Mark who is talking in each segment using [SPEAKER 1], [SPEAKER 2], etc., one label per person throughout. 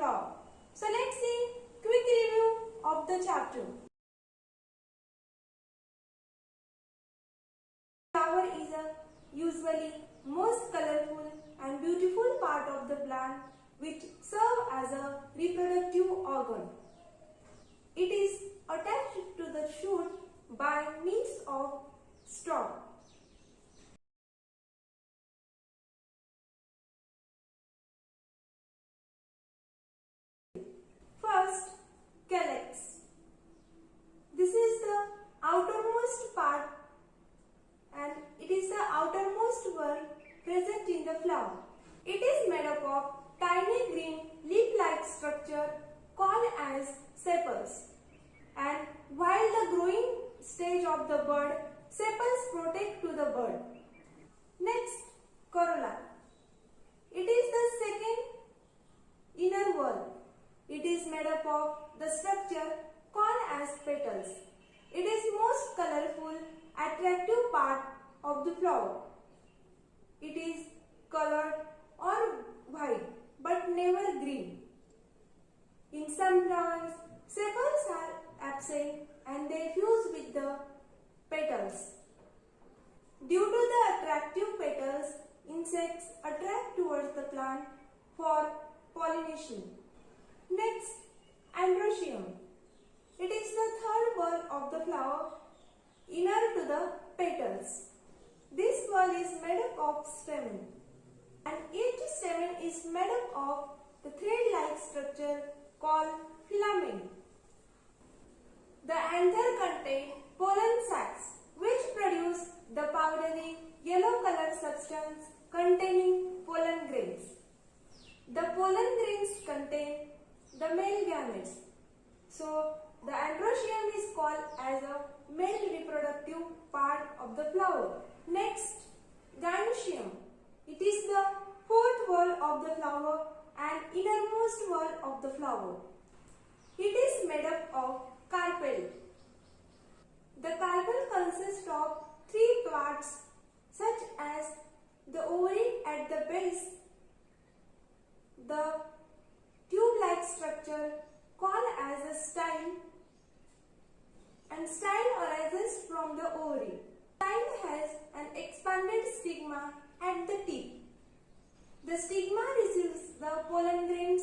[SPEAKER 1] flower. So let's see quick review of the chapter. Flower is a usually most colorful and beautiful part of the plant which serve as a reproductive organ. It is attached to the shoot by means of stalk. First, calyx. This is the outermost part and it is the outermost word present in the flower. It is made up of tiny green leaf-like structure called as sepals. And while the growing stage of the bud, sepals protect to the bud. Next, corolla. It is the second inner wall. It is made up of the structure called as petals. It is most colorful, attractive part of the flower. It is colored or white but never green. In some flowers, sepals are absent and they fuse with the petals. Due to the attractive petals, insects attract towards the plant for pollination. Next, androecium. It is the third wall of the flower, inner to the petals. This wall is made up of stamen, and each stamen is made up of the thread-like structure called filament. The anther contains pollen sacs, which produce the powdery yellow color substance containing pollen grains. The pollen grains contain the male gametes. So, the androecium is called as a male reproductive part of the flower. Next, gynoecium. It is the fourth wall of the flower and innermost wall of the flower. It is made up of carpel. The carpel consists of three parts such as the ovary at the base, the tube-like structure called as a style, and style arises from the ovary. Style has an expanded stigma at the tip. The stigma receives the pollen grains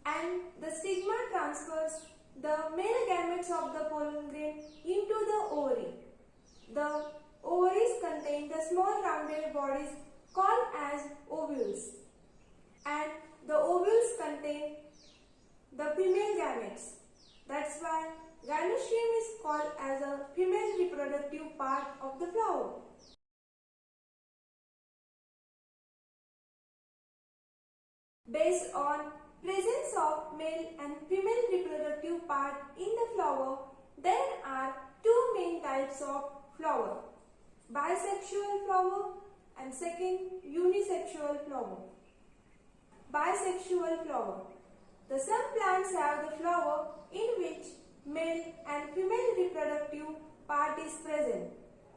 [SPEAKER 1] and the stigma transfers the male gametes of the pollen grain into the ovary. The ovaries contain the small rounded bodies called as ovules, and the ovules contain the female gametes. That's why gynoecium is called as a female reproductive part of the flower. Based on presence of male and female reproductive part in the flower, there are two main types of flower: bisexual flower and second, unisexual flower. Bisexual flower. Some plants have the flower in which male and female reproductive part is present.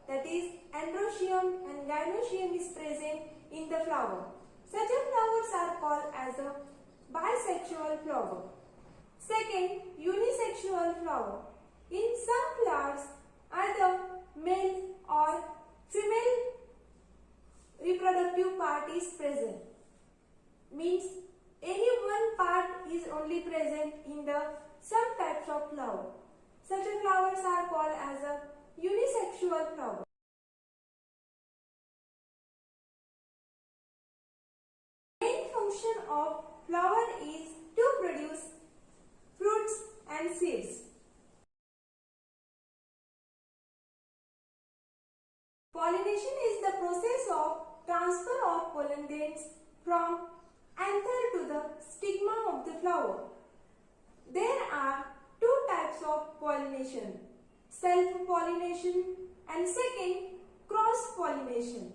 [SPEAKER 1] That is, androecium and gynoecium is present in the flower. Such flowers are called as a bisexual flower. Second, unisexual flower. In some flowers, either male or female reproductive part is present. Means any one part is only present in the some types of flower. Such flowers are called as a unisexual flower. Main function of flower is to produce fruits and seeds. Pollination is the process of transfer of pollen grains from anther to the stigma of the flower. There are two types of pollination: self-pollination and second, cross-pollination.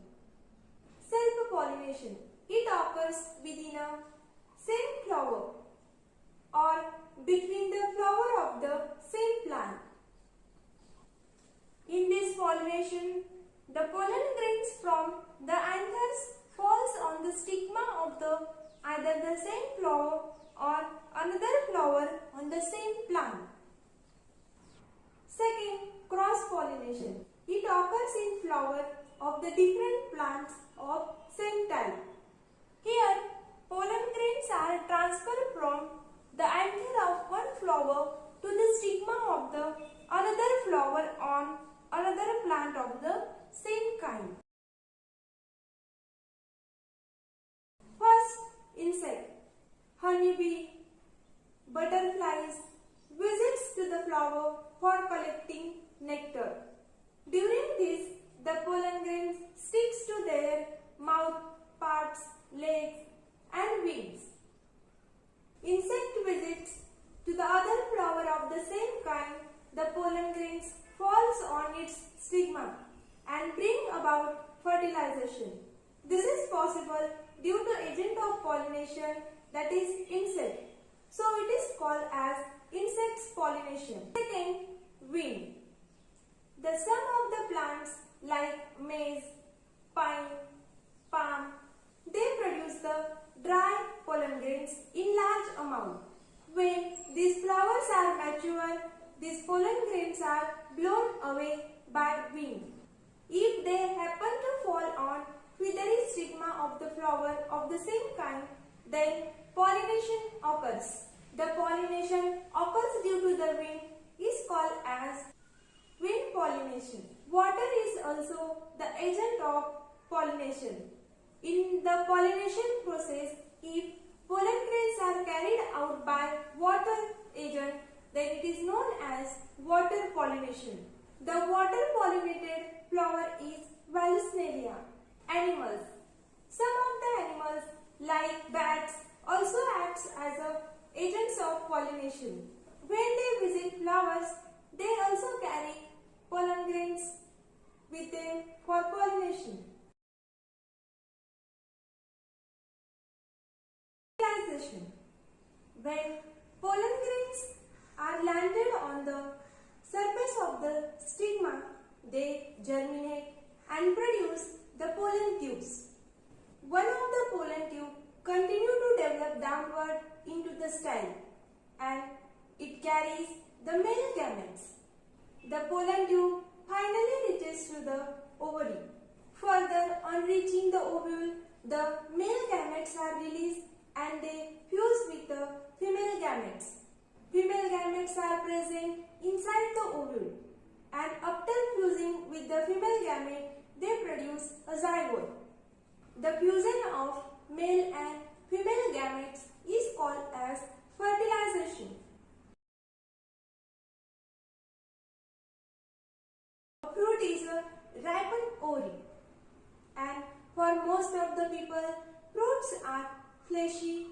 [SPEAKER 1] Self-pollination. It occurs within a same flower or between the flower of the same plant. In this pollination, the pollen grains from the anthers falls on the stigma of the either the same flower on another flower on the same plant. Second, cross-pollination. It occurs in flowers of the different plants of same type. Here, pollen grains are transferred from the anther of one flower to the stigma of the another flower on another plant of the same kind. First, insect. Honeybee, butterflies visits to the flower for collecting nectar. During this, the pollen grains sticks to their mouth parts, legs and wings. Insect visits to the other flower of the same kind. The pollen grains falls on its stigma and bring about fertilization. This is possible due to agent of pollination, that is insect. So it is called as insects pollination. Second, wind. The stem of the plants like maize, pine, palm, they produce the dry pollen grains in large amount. When these flowers are mature, these pollen grains are blown away by wind. If they happen to fall on feathery stigma of the flower of the same kind, then pollination occurs. The pollination occurs due to the wind is called as wind pollination. Water is also the agent of pollination. In the pollination process, if pollen grains are carried out by water agent, then it is known as water pollination. The water pollinated flower is Vallisneria. Animals. Some of the animals like bats also acts as agents of pollination. When they visit flowers, they also carry pollen grains with them for pollination. Fertilization. When pollen grains are landed on the surface of the stigma, they germinate and produce the pollen tubes. One of the pollen tube continue to develop downward into the style and it carries the male gametes. The pollen tube finally reaches to the ovary. Further, on reaching the ovule, the male gametes are released and they fuse with the female gametes. Female gametes are present inside the ovule and after fusing with the female gamete, they produce a zygote. The fusion of male and female gametes is called as fertilization. A fruit is a ripened ori, and for most of the people, fruits are fleshy,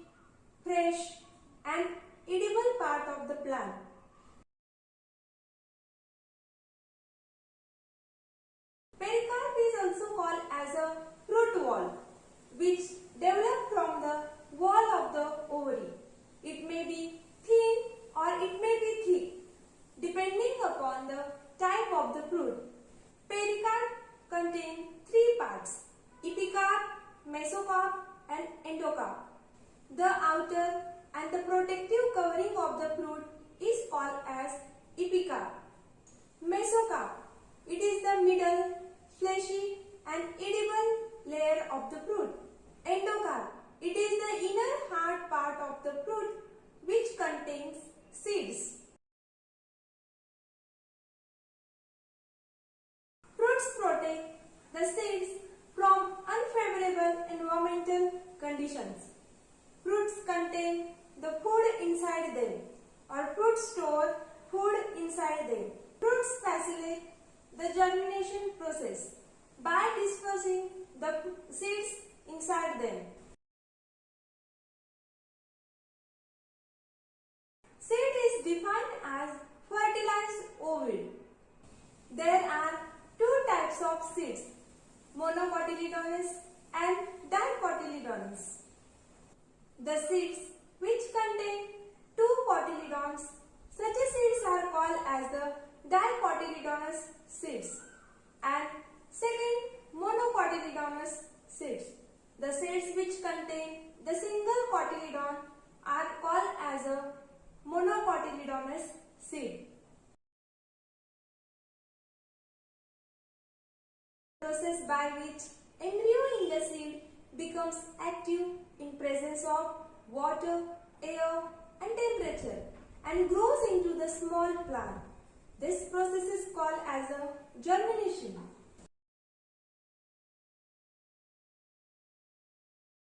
[SPEAKER 1] fresh and edible part of the plant. Pericarp is also called as a fruit wall, which develops from the wall of the ovary. It may be thin or it may be thick, depending upon the type of the fruit. Pericarp contains three parts: epicarp, mesocarp and endocarp. The outer and the protective covering of the fruit is called as epicarp. Mesocarp, it is the middle, fleshy and edible layer of the fruit. Endocarp, it is the inner hard part of the fruit which contains seeds. Fruits protect the seeds from unfavorable environmental conditions. Fruits contain the food inside them, or fruits store food inside them. Fruits facilitate the germination process by dispersing the seeds inside them. Seed is defined as fertilized ovule. There are two types of seeds, monocotyledonous and dicotyledonous. The seeds which contain two cotyledons, such seeds are called as the dicotyledonous seeds, and second, monocotyledonous seeds. The seeds which contain the single cotyledon, are called as a monocotyledonous seed. Process by which embryo in the seed becomes active in presence of water, air and temperature and grows into the small plant. This process is called as a germination.